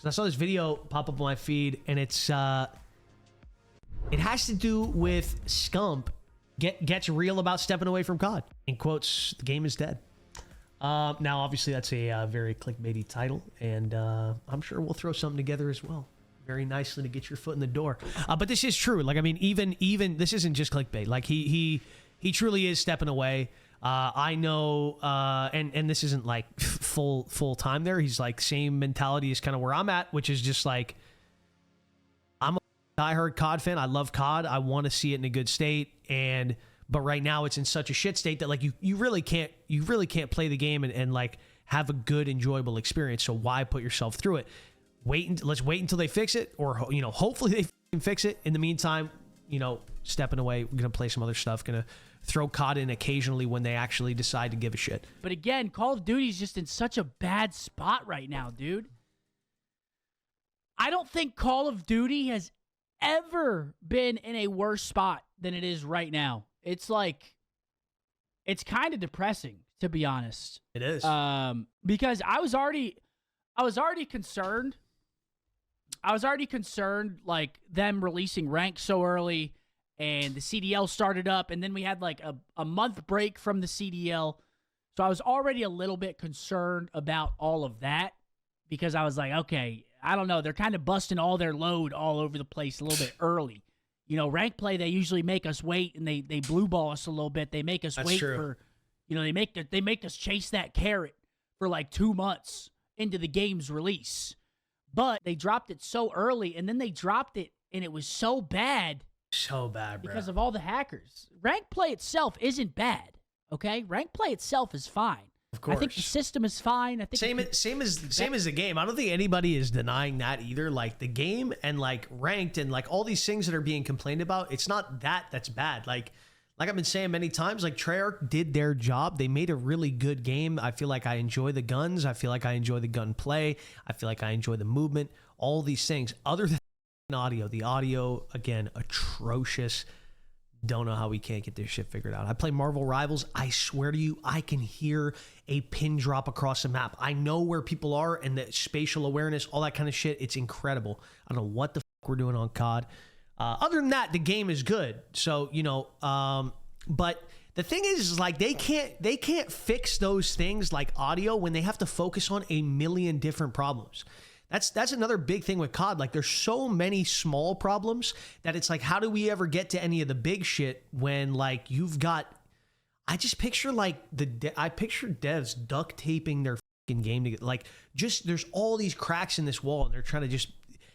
I saw this video pop up on my feed, and it's it has to do with Scump gets real about stepping away from COD. In quotes, the game is dead. Now, obviously, that's a very clickbaity title, and I'm sure we'll throw something together as well, very nicely to get your foot in the door. But this is true. Like, I mean, even this isn't just clickbait. Like, he truly is stepping away. I know, and this isn't like full time there. He's like same mentality is kind of where I'm at, which is just like, I'm a diehard COD fan. I love COD. I want to see it in a good state, but right now it's in such a shit state that like you really can't play the game and like have a good enjoyable experience. So why put yourself through it? Let's wait until they fix it, or hopefully they can fix it. In the meantime, stepping away. We're gonna play some other stuff. Gonna throw COD in occasionally when they actually decide to give a shit. But again, Call of Duty's just in such a bad spot right now, dude. I don't think Call of Duty has ever been in a worse spot than it is right now. It's like, it's kind of depressing, to be honest. It is. Because I was already concerned. I was already concerned, like, them releasing rank so early, and the CDL started up, and then we had, like, a month break from the CDL. So I was already a little bit concerned about all of that, because I was like, okay, I don't know. They're kind of busting all their load all over the place a little bit early. Rank play, they usually make us wait, and they blue ball us a little bit. They make us wait for, they make us chase that carrot for like 2 months into the game's release. But they dropped it so early, and then they dropped it, and it was so bad. So bad, bro. Because of all the hackers. Rank play itself isn't bad, okay? Rank play itself is fine. Of course. I think the system is fine. I think same as the game. I don't think anybody is denying that either. Like the game and like ranked and like all these things that are being complained about, it's not that's bad. Like I've been saying many times, like Treyarch did their job. They made a really good game. I feel like I enjoy the guns. I feel like I enjoy the gunplay. I feel like I enjoy the movement. All these things. Other than audio, the audio again atrocious. Don't know how we can't get this shit figured out. I play Marvel Rivals. I swear to you, I can hear a pin drop across the map. I know where people are and the spatial awareness, all that kind of shit. It's incredible. I don't know what the fuck we're doing on COD. Other than that, the game is good. So, but the thing is like they can't fix those things like audio when they have to focus on a million different problems. That's another big thing with COD. Like, there's so many small problems that it's like, how do we ever get to any of the big shit when, like, you've got... I just picture, like, I picture devs duct taping their fucking game together. Like, just, there's all these cracks in this wall, and they're trying to just...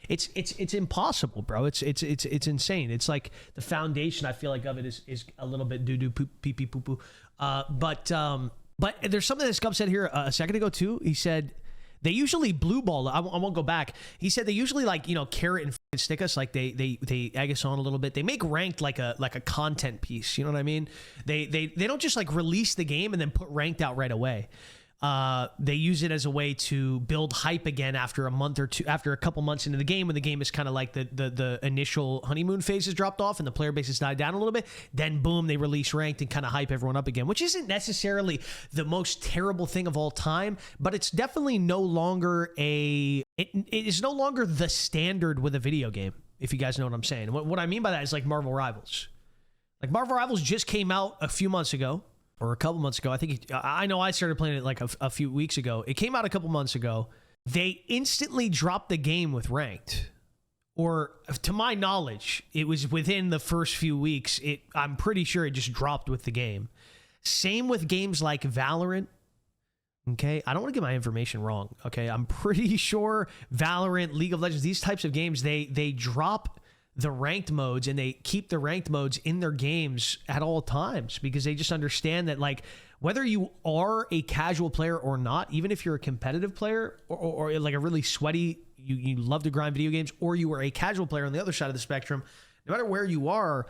It's impossible, bro. It's insane. It's like the foundation, I feel like, of it is a little bit doo-doo, pee-pee, poo-poo. But there's something that Scump said here a second ago, too. He said... They usually blue ball. I won't go back. He said they usually like carrot and stick us. Like they egg us on a little bit. They make ranked like a content piece. You know what I mean? They don't just like release the game and then put ranked out right away. They use it as a way to build hype again after a month or two, after a couple months into the game, when the game is kind of like the initial honeymoon phase has dropped off and the player base has died down a little bit. Then boom, they release ranked and kind of hype everyone up again, which isn't necessarily the most terrible thing of all time, but it's definitely no longer it is no longer the standard with a video game, if you guys know what I'm saying. What I mean by that is like Marvel Rivals. Like Marvel Rivals just came out a few months ago. Or a couple months ago. I know I started playing it like a few weeks ago. It came out a couple months ago. They instantly dropped the game with ranked. Or to my knowledge, it was within the first few weeks. I'm pretty sure it just dropped with the game. Same with games like Valorant. Okay, I don't want to get my information wrong. Okay, I'm pretty sure Valorant, League of Legends, these types of games, they drop the ranked modes, and they keep the ranked modes in their games at all times, because they just understand that, like, whether you are a casual player or not, even if you're a competitive player or like a really sweaty, you love to grind video games, or you are a casual player on the other side of the spectrum, no matter where you are,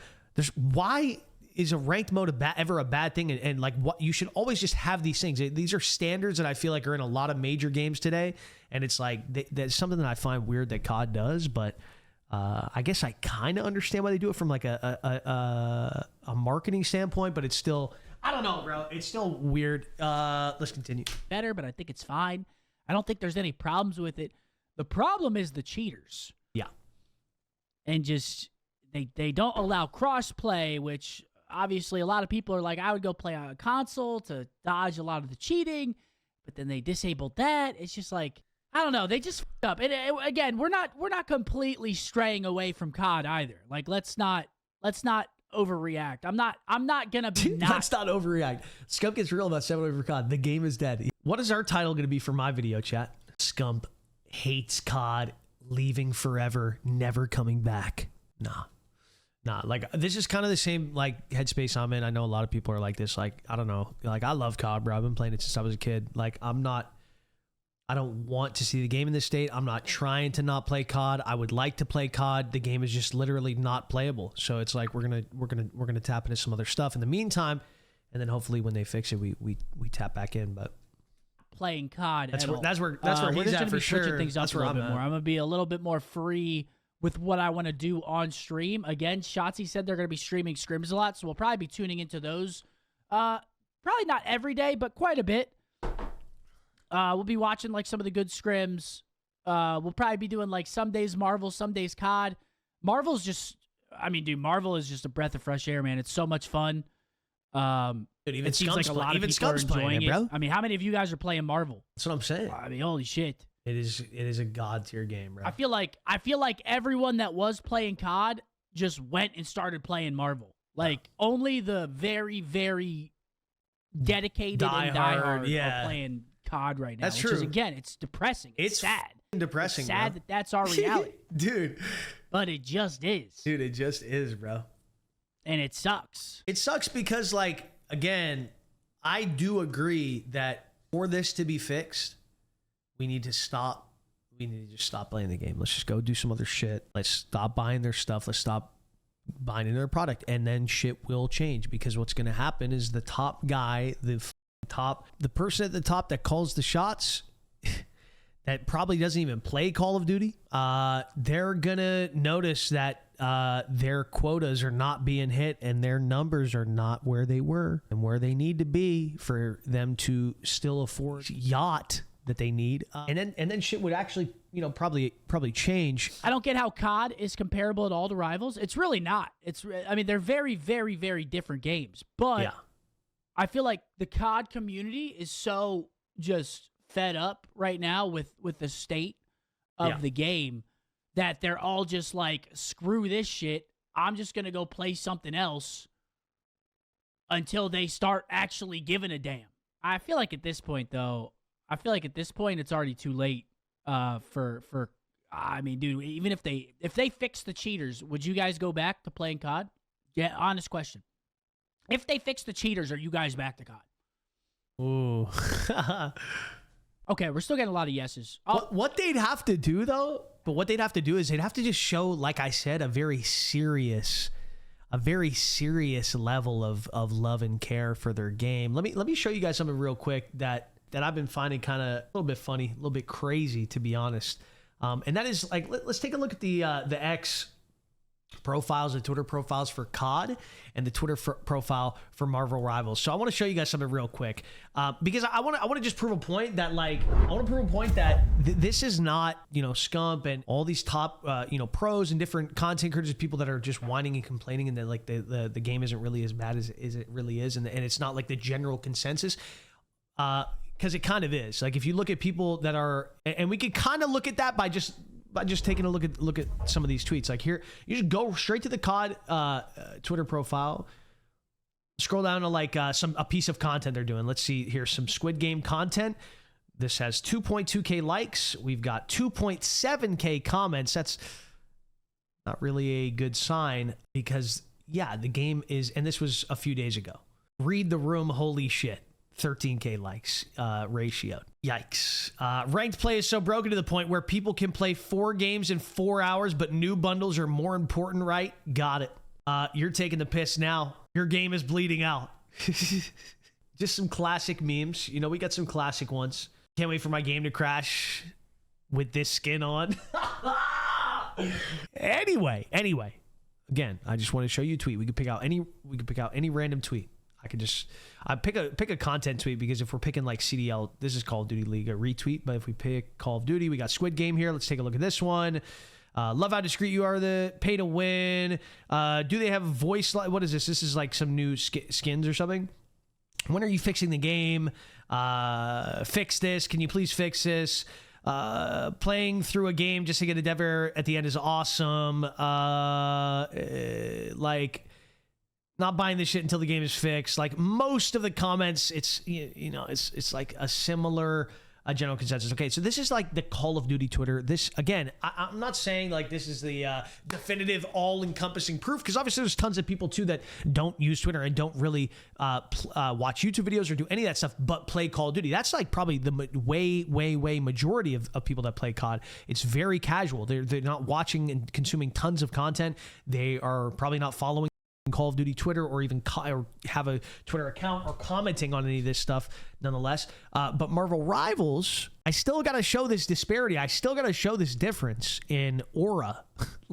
why is a ranked mode ever a bad thing? And like, what, you should always just have these things. These are standards that I feel like are in a lot of major games today, and it's like that's something that I find weird that COD does, but I guess I kind of understand why they do it from like a marketing standpoint, but it's still, I don't know, bro. It's still weird. Let's continue. Better, but I think it's fine. I don't think there's any problems with it. The problem is the cheaters. Yeah. And just they don't allow crossplay, which obviously a lot of people are like, I would go play on a console to dodge a lot of the cheating, but then they disabled that. It's just like, I don't know. They just fucked up. And again, we're not completely straying away from COD either. Like, let's not overreact. I'm not gonna be not. Let's not overreact. Scump gets real about 7 over COD. The game is dead. What is our title going to be for my video, chat? Scump hates COD, leaving forever, never coming back. Nah. Like, this is kind of the same, like, headspace I'm in. I know a lot of people are like this. Like, I don't know. Like, I love COD, bro. I've been playing it since I was a kid. Like, I don't want to see the game in this state. I'm not trying to not play COD. I would like to play COD. The game is just literally not playable. So it's like we're gonna tap into some other stuff in the meantime, and then hopefully when they fix it, we tap back in. But playing COD. That's where we're he's just at gonna for be switching sure. things up That's a where little I'm bit more. at. I'm gonna be a little bit more free with what I want to do on stream. Again, Shotzi said they're gonna be streaming scrims a lot, so we'll probably be tuning into those. Probably not every day, but quite a bit. We'll be watching like some of the good scrims. We'll probably be doing like some days Marvel, some days COD. Marvel is just a breath of fresh air, man. It's so much fun. Dude, even it seems like a lot of people are enjoying it, bro. I mean, how many of you guys are playing Marvel? That's what I'm saying. I mean, holy shit. It is a god tier game, bro. I feel like everyone that was playing COD just went and started playing Marvel. Like only the very, very dedicated and diehard are playing COD right now. That's which true. Is, again, it's depressing. It's sad. Depressing. It's sad bro. that's our reality, dude. But it just is. Dude, it just is, bro. And it sucks. It sucks because, like, again, I do agree that for this to be fixed, we need to stop. We need to just stop playing the game. Let's just go do some other shit. Let's stop buying their stuff. Let's stop buying their product, and then shit will change. Because what's going to happen is the top guy, the person at the top that calls the shots, that probably doesn't even play Call of Duty, they're gonna notice that their quotas are not being hit and their numbers are not where they were and where they need to be for them to still afford yacht that they need, and then shit would actually, probably change. I don't get how COD is comparable at all to Rivals. It's really not. I mean, they're very, very, very different games, but yeah. I feel like the COD community is so just fed up right now with the state of the game that they're all just like, screw this shit. I'm just going to go play something else until they start actually giving a damn. I feel like at this point, though, it's already too late for I mean, dude, even if they fix the cheaters, would you guys go back to playing COD? Yeah, honest question. If they fix the cheaters, are you guys back to COD? Ooh. Okay, we're still getting a lot of yeses. What they'd have to do, though, is they'd have to just show, like I said, a very serious level of love and care for their game. Let me show you guys something real quick that I've been finding kind of a little bit funny, a little bit crazy, to be honest. And that is, like, let's take a look at the X profiles, the Twitter profiles for COD, and the Twitter profile for Marvel Rivals. So I want to show you guys something real quick, because I want to just prove a point that, like, this is not, Scump and all these top pros and different content creators, people that are just whining and complaining, and that, like, the game isn't really as bad as it really is, and it's not like the general consensus. Because it kind of is. Like, if you look at people that are, and we could kind of look at that by just taking a look at some of these tweets. Like, here, you just go straight to the COD Twitter profile, scroll down to like a piece of content they're doing. Let's see, here's some Squid Game content. This has 2.2K likes. We've got 2.7K comments. That's not really a good sign, because the game is, and this was a few days ago. Read the room, holy shit. 13K likes ratio. Yikes. Ranked play is so broken to the point where people can play 4 games in 4 hours, but new bundles are more important, right? Got it. You're taking the piss now. Your game is bleeding out. Just some classic memes. We got some classic ones. Can't wait for my game to crash with this skin on. Anyway. Again, I just want to show you a tweet. We could pick out any random tweet. I could just pick a content tweet, because if we're picking like CDL, this is Call of Duty League, a retweet. But if we pick Call of Duty, we got Squid Game here. Let's take a look at this one. Love how discreet you are. The pay to win. Do they have a voice? What is this? This is like some new skins or something. When are you fixing the game? Fix this. Can you please fix this? Playing through a game just to get a dev error at the end is awesome. Like, not buying this shit until the game is fixed. Like, most of the comments, it's, you know, it's like a similar general consensus. Okay, so this is like the Call of Duty Twitter. This, again, I'm not saying like this is the definitive all-encompassing proof, because obviously there's tons of people too that don't use Twitter and don't really watch YouTube videos or do any of that stuff, but play Call of Duty. That's like probably the way majority of people that play COD. It's very casual. They're not watching and consuming tons of content. They are probably not following Call of Duty Twitter, or even or have a Twitter account, or commenting on any of this stuff nonetheless. But Marvel Rivals, I still got to show this disparity. I still got to show this difference in aura.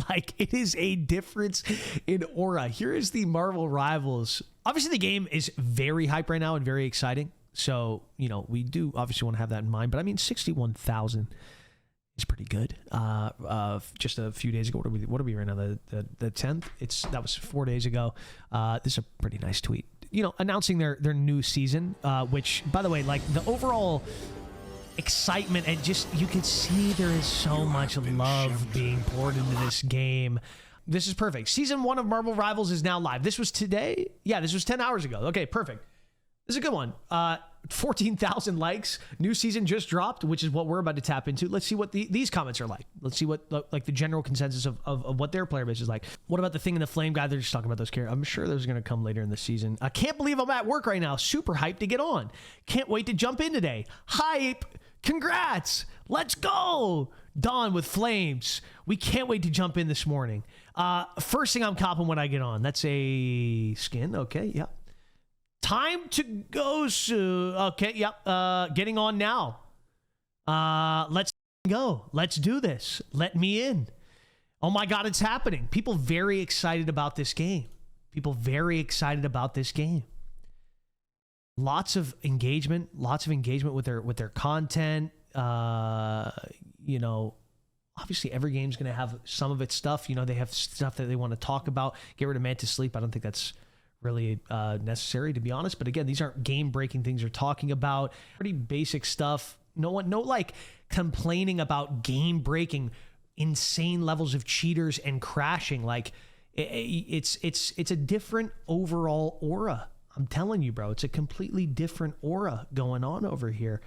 Like, it is a difference in aura. Here is the Marvel Rivals. Obviously, the game is very hype right now and very exciting. So, you know, we do obviously want to have that in mind. But I mean, 61,000 is pretty good. Just a few days ago, what are we right now? The 10th. That was 4 days ago. This is a pretty nice tweet. You know, announcing their new season, which, by the way, like, the overall excitement, and just, you can see there is so much love being poured into this game. This is perfect. Season 1 of Marvel Rivals is now live. This was today? Yeah, this was 10 hours ago. Okay, perfect. This is a good one. 14,000 likes. New season just dropped, which is what we're about to tap into. Let's see what these comments are like. Let's see what like the general consensus of what their player base is like. What about the Thing and the Flame guy? They're just talking about those characters. I'm sure those are going to come later in the season. I can't believe I'm at work right now. Super hyped to get on. Can't wait to jump in today. Hype. Congrats. Let's go. Dawn with Flames. We can't wait to jump in this morning. First thing I'm copping when I get on. That's a skin. Okay, yeah. Time to go soon. Okay, yep. Getting on now. Let's go. Let's do this. Let me in. Oh my God, it's happening. People very excited about this game. Lots of engagement with their content. You know, obviously every game's going to have some of its stuff. You know, they have stuff that they want to talk about. Get rid of Mantis Sleep. I don't think that's really necessary, to be honest. But again, these aren't game-breaking things they're talking about. Pretty basic stuff. No like complaining about game-breaking, insane levels of cheaters and crashing. Like, it's a different overall aura. I'm telling you, bro, it's a completely different aura going on over here.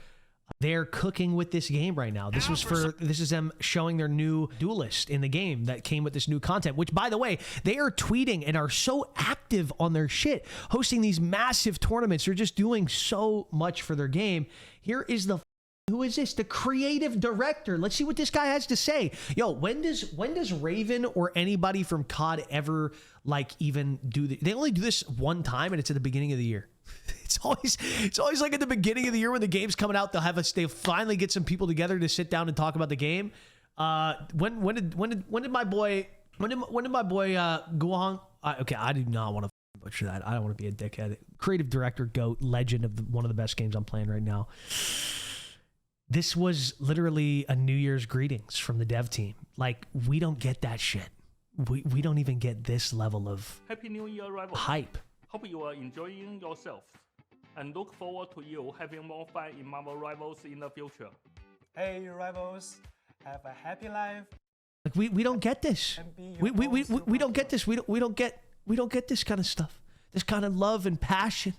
They're cooking with this game right now. This is them showing their new duelist in the game that came with this new content, which, by the way, they are tweeting and are so active on their shit, hosting these massive tournaments. They're just doing so much for their game. Here is who is this? The creative director. Let's see what this guy has to say. Yo, when does Raven or anybody from COD ever like even do they only do this one time, and it's at the beginning of the year. It's always like at the beginning of the year when the game's coming out, they'll finally get some people together to sit down and talk about the game. When did my boy Guang? Okay, I do not want to butcher that. I don't want to be a dickhead. Creative director, GOAT, legend of one of the best games I'm playing right now. This was literally a New Year's greetings from the dev team. Like, we don't get that shit. We don't even get this level of Happy New Year, Rivals. Hype. Hope you are enjoying yourself, and look forward to you having more fun in Marvel Rivals in the future. Hey, Rivals, have a happy life. Like, we don't get this. We don't get this. We don't get this kind of stuff. This kind of love and passion.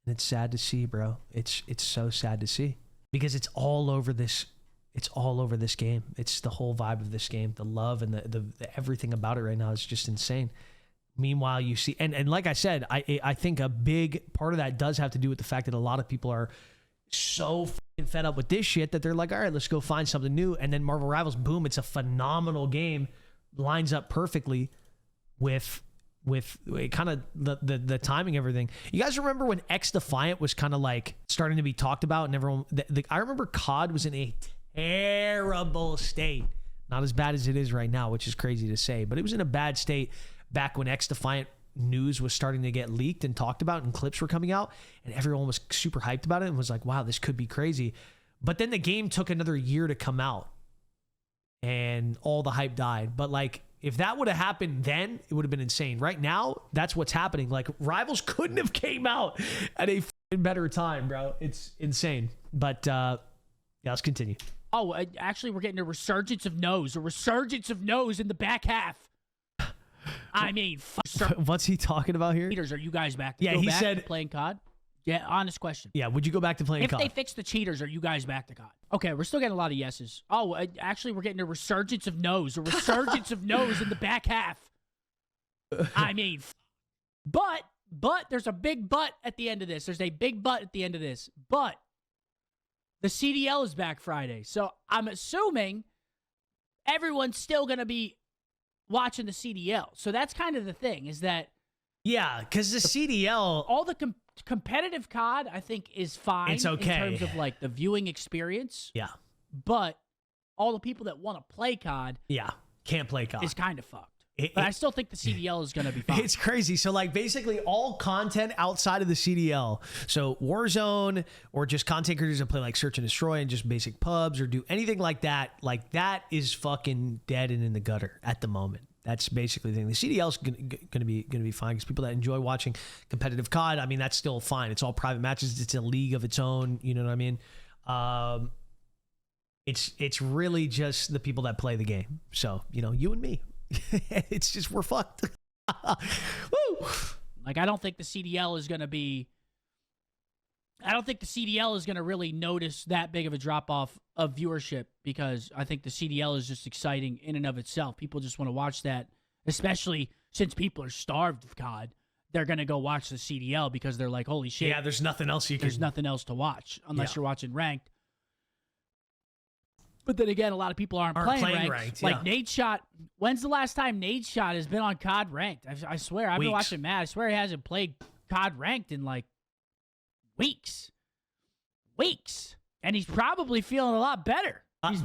And it's sad to see, bro. It's so sad to see, because it's all over this. It's all over this game. It's the whole vibe of this game. The love and the everything about it right now is just insane. Meanwhile, you see, and like I said, I think a big part of that does have to do with the fact that a lot of people are so fucking fed up with this shit that they're like, all right, let's go find something new. And then Marvel Rivals, boom, it's a phenomenal game, lines up perfectly with kind of the timing, everything. You guys remember when X Defiant was kind of like starting to be talked about, and everyone, I remember COD was in a terrible state. Not as bad as it is right now, which is crazy to say, but it was in a bad state back when X Defiant news was starting to get leaked and talked about and clips were coming out and everyone was super hyped about it and was like, wow, this could be crazy. But then the game took another year to come out and all the hype died. But like, if that would have happened then, it would have been insane. Right now, that's what's happening. Like, Rivals couldn't have came out at a better time, bro. It's insane. But yeah, let's continue. Oh, actually, we're getting a resurgence of no's. A resurgence of no's in the back half. I mean, what's he talking about here? Cheaters, are you guys back? Yeah, he said playing COD. Yeah, honest question. Yeah, would you go back to playing COD? If they fix the cheaters, are you guys back to COD? Okay, we're still getting a lot of yeses. Oh, actually, we're getting a resurgence of no's. A resurgence of no's in the back half. I mean, but there's a big but at the end of this. There's a big but at the end of this. But the CDL is back Friday. So I'm assuming everyone's still going to be watching the CDL. So that's kind of the thing is that. Yeah, because the CDL. All the competitive COD, I think, is fine. It's okay. In terms of like the viewing experience. Yeah. But all the people that want to play COD. Yeah, can't play COD. Is kind of fucked. But I still think the CDL is going to be fine. It's crazy. So, like, basically all content outside of the CDL, so Warzone or just content creators that play, like, Search and Destroy and just basic pubs or do anything like that is fucking dead and in the gutter at the moment. That's basically the thing. The CDL is going to be fine because people that enjoy watching competitive COD, I mean, that's still fine. It's all private matches. It's a league of its own. You know what I mean? It's really just the people that play the game. So, you know, you and me. It's just we're fucked. Woo! Like, I don't think the CDL is going to be. I don't think the CDL is going to really notice that big of a drop off of viewership because I think the CDL is just exciting in and of itself. People just want to watch that, especially since people are starved of COD. They're going to go watch the CDL because they're like, holy shit. Yeah, there's nothing else There's nothing else to watch unless you're watching ranked. But then again, a lot of people aren't playing ranked. Like Nadeshot. When's the last time Nadeshot has been on COD ranked? I swear, I've been watching Matt. I swear he hasn't played COD ranked in like weeks. And he's probably feeling a lot better. I'm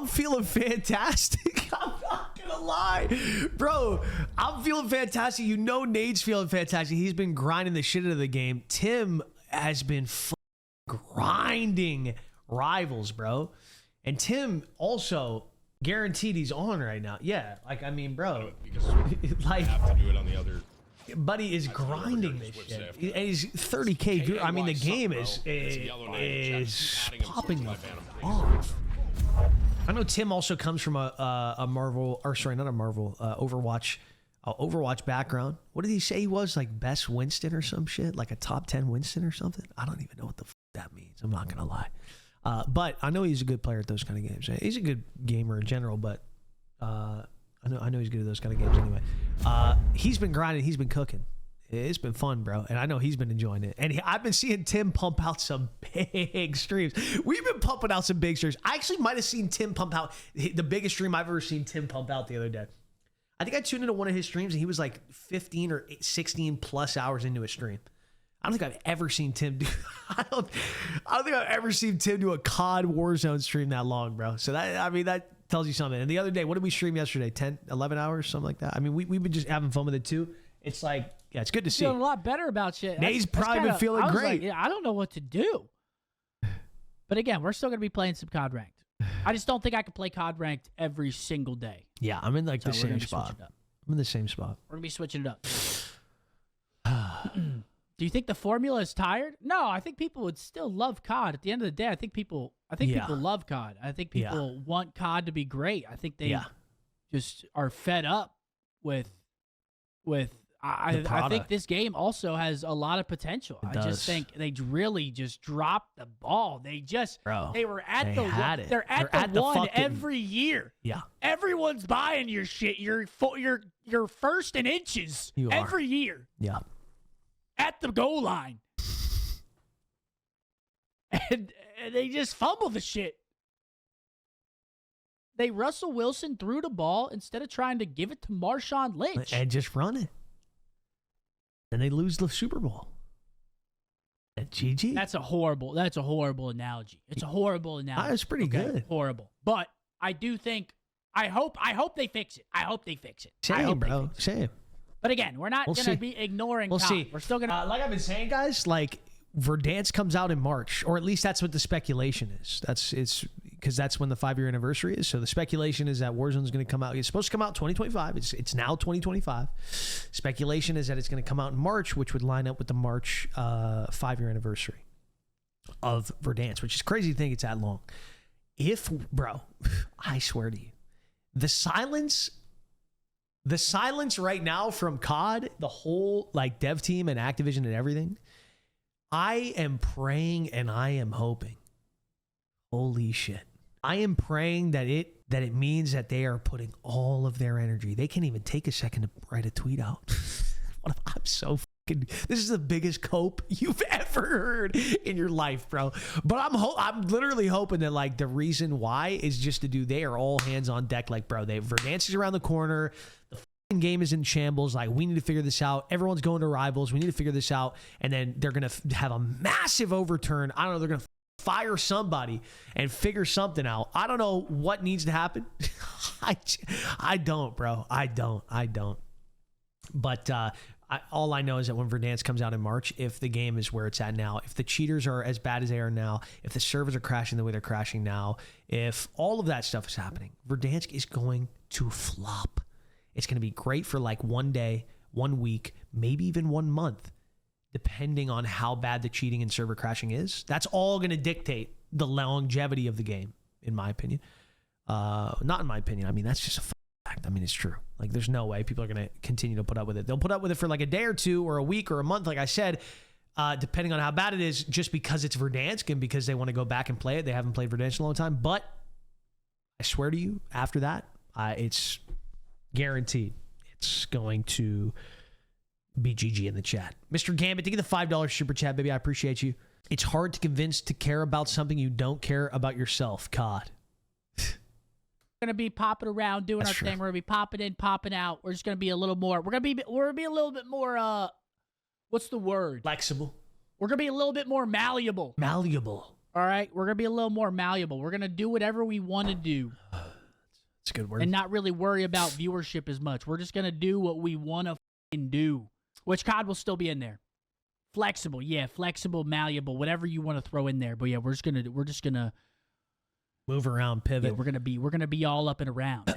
feeling fantastic. I'm not gonna lie, bro. I'm feeling fantastic. You know, Nade's feeling fantastic. He's been grinding the shit out of the game. Tim has been grinding Rivals, bro. And Tim also guaranteed he's on right now. Yeah, like I mean, bro, like have to do it on the other. Buddy is grinding this shit. And he's 30K. I mean, the game is popping off. I know Tim also comes from a Marvel, or sorry, not a Marvel, Overwatch background. What did he say he was? Like best Winston or some shit? Like a top 10 Winston or something? I don't even know what the f that means. I'm not gonna lie. But I know he's a good player at those kind of games. He's a good gamer in general, but I know he's good at those kind of games anyway. He's been grinding. He's been cooking. It's been fun, bro. And I know he's been enjoying it. And I've been seeing Tim pump out some big streams. We've been pumping out some big streams. I actually might have seen Tim pump out the biggest stream I've ever seen Tim pump out the other day. I think I tuned into one of his streams and he was like 15 or 16 plus hours into a stream. I don't think I've ever seen Tim do. I don't think I've ever seen Tim do a COD Warzone stream that long, bro. So that tells you something. And the other day, what did we stream yesterday? 10, 11 hours, something like that. I mean, we've been just having fun with it too. It's like, yeah, it's good to see. Feeling a lot better about shit. Nate's probably been feeling great. Like, yeah, I don't know what to do. But again, we're still gonna be playing some COD ranked. I just don't think I can play COD ranked every single day. Yeah, I'm in like the same spot. I'm in the same spot. We're gonna be switching it up. Do you think the formula is tired? No, I think people would still love COD. At the end of the day, I think people love COD. I think people want COD to be great. I think they just are fed up with I think this game also has a lot of potential. I just think they really just dropped the ball. They're at the one every year. Yeah. Everyone's buying your shit. Your first and inches every year. Yeah. At the goal line. And they just fumble the shit. They Russell Wilson threw the ball instead of trying to give it to Marshawn Lynch. And just run it. And they lose the Super Bowl. At GG. That's a horrible analogy. It's a horrible analogy. It's pretty good. Horrible. But I do think I hope they fix it. I hope they fix it. Same, bro. Same. But again, we're not We'll going see. to be ignoring We'll COD. see. We're still going to... like I've been saying, guys, like Verdansk comes out in March, or at least that's what the speculation is. It's because that's when the 5-year anniversary is. So the speculation is that Warzone's going to come out. It's supposed to come out 2025. It's now 2025. Speculation is that it's going to come out in March, which would line up with the March 5-year anniversary of Verdansk, which is crazy to think it's that long. Bro, I swear to you, the silence right now from COD, the whole like dev team and Activision and everything, I am praying and I am hoping. Holy shit. I am praying that it means that they are putting all of their energy. They can't even take a second to write a tweet out. I'm so fucking... This is the biggest cope you've ever heard in your life, bro. But I'm literally hoping that like the reason why is just to do, they are all hands on deck. Like, bro, Verdansk is around the corner. The fucking game is in shambles. Like, we need to figure this out. Everyone's going to Rivals. We need to figure this out. And then they're going to have a massive overturn. I don't know. They're going to fire somebody and figure something out. I don't know what needs to happen. I don't, bro. I don't. But all I know is that when Verdansk comes out in March, if the game is where it's at now, if the cheaters are as bad as they are now, if the servers are crashing the way they're crashing now, if all of that stuff is happening, Verdansk is going to flop. It's going to be great for like 1 day, 1 week, maybe even 1 month, depending on how bad the cheating and server crashing is. That's all going to dictate the longevity of the game, in my opinion. Not in my opinion. I mean, that's just a fact. I mean, it's true. Like, there's no way people are going to continue to put up with it. They'll put up with it for like a day or two or a week or a month, like I said, depending on how bad it is, just because it's Verdansk and because they want to go back and play it. They haven't played Verdansk in a long time. But I swear to you, after that, it's guaranteed it's going to be GG in the chat. Mr. Gambit, thank you the $5 super chat, baby. I appreciate you. It's hard to convince to care about something you don't care about yourself. COD. Going to be popping around doing That's our true. thing. We're going to be popping in, popping out. We're just going to be a little more. We're going to be a little bit more. What's the word? Flexible. We're going to be a little bit more malleable. Malleable. All right, we're going to be a little more malleable. We're going to do whatever we want to do. That's a good word. And not really worry about viewership as much. We're just going to do what we want to do, which COD will still be in there. Flexible, yeah, flexible, malleable, whatever you want to throw in there. But yeah, we're just gonna move around, pivot. Yeah, we're gonna be all up and around.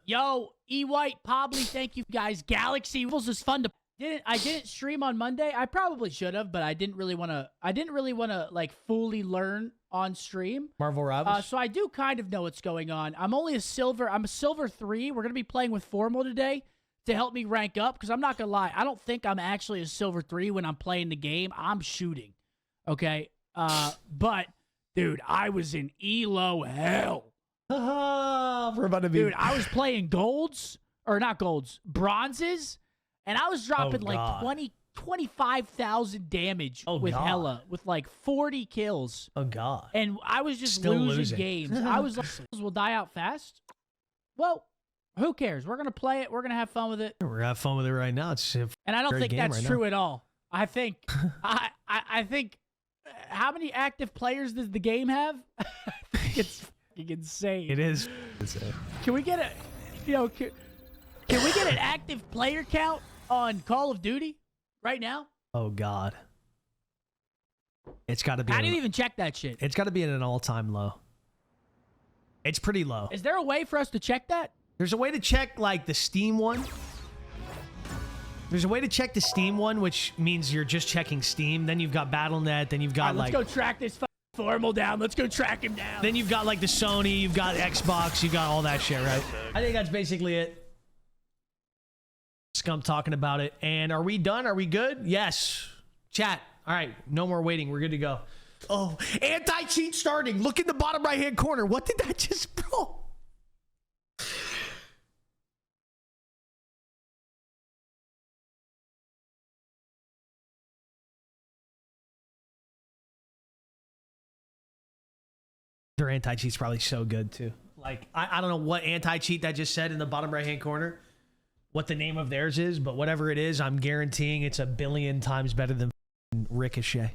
Yo, E White, Pobly, thank you guys. Galaxy Rules is fun to. I didn't stream on Monday. I probably should have, but I didn't really want to like fully learn on stream. Marvel Rivals. So I do kind of know what's going on. I'm a silver 3. We're gonna be playing with Formal today to help me rank up, because I'm not gonna lie, I don't think I'm actually a silver 3 when I'm playing the game. I'm shooting, okay? But dude, I was in elo hell. We're about to be. Dude, I was playing bronzes, and I was dropping like 25,000 damage with God. Hella, with like 40 kills. Oh God. And I was just Still losing losing. games. I was like, will die out fast. Well, who cares? We're gonna play it. We're gonna have fun with it. We're having fun with it right now. It's a And I don't great think game that's right true now. at all. I think, I think, how many active players does the game have? I think it's fucking insane. It is. Can we get a, can we get an active player count on Call of Duty right now? Oh God. It's got to be. How do you even check that shit? It's got to be at an all-time low. It's pretty low. Is there a way for us to check that? There's a way to check like the Steam one. There's a way to check the Steam one, which means you're just checking Steam. Then you've got Battle.net. Then you've got All right, let's go track this Formal down. Let's go track him down. Then you've got like the Sony. You've got Xbox. You've got all that shit, right? I think that's basically it. Scump talking about it. And are we done? Are we good? Yes. Chat. All right. No more waiting. We're good to go. Oh, anti-cheat starting. Look in the bottom right-hand corner. What did that just, bro? Their anti-cheat's probably so good too. Like, I don't know what anti-cheat that just said in the bottom right-hand corner, what the name of theirs is, but whatever it is, I'm guaranteeing it's a billion times better than Ricochet.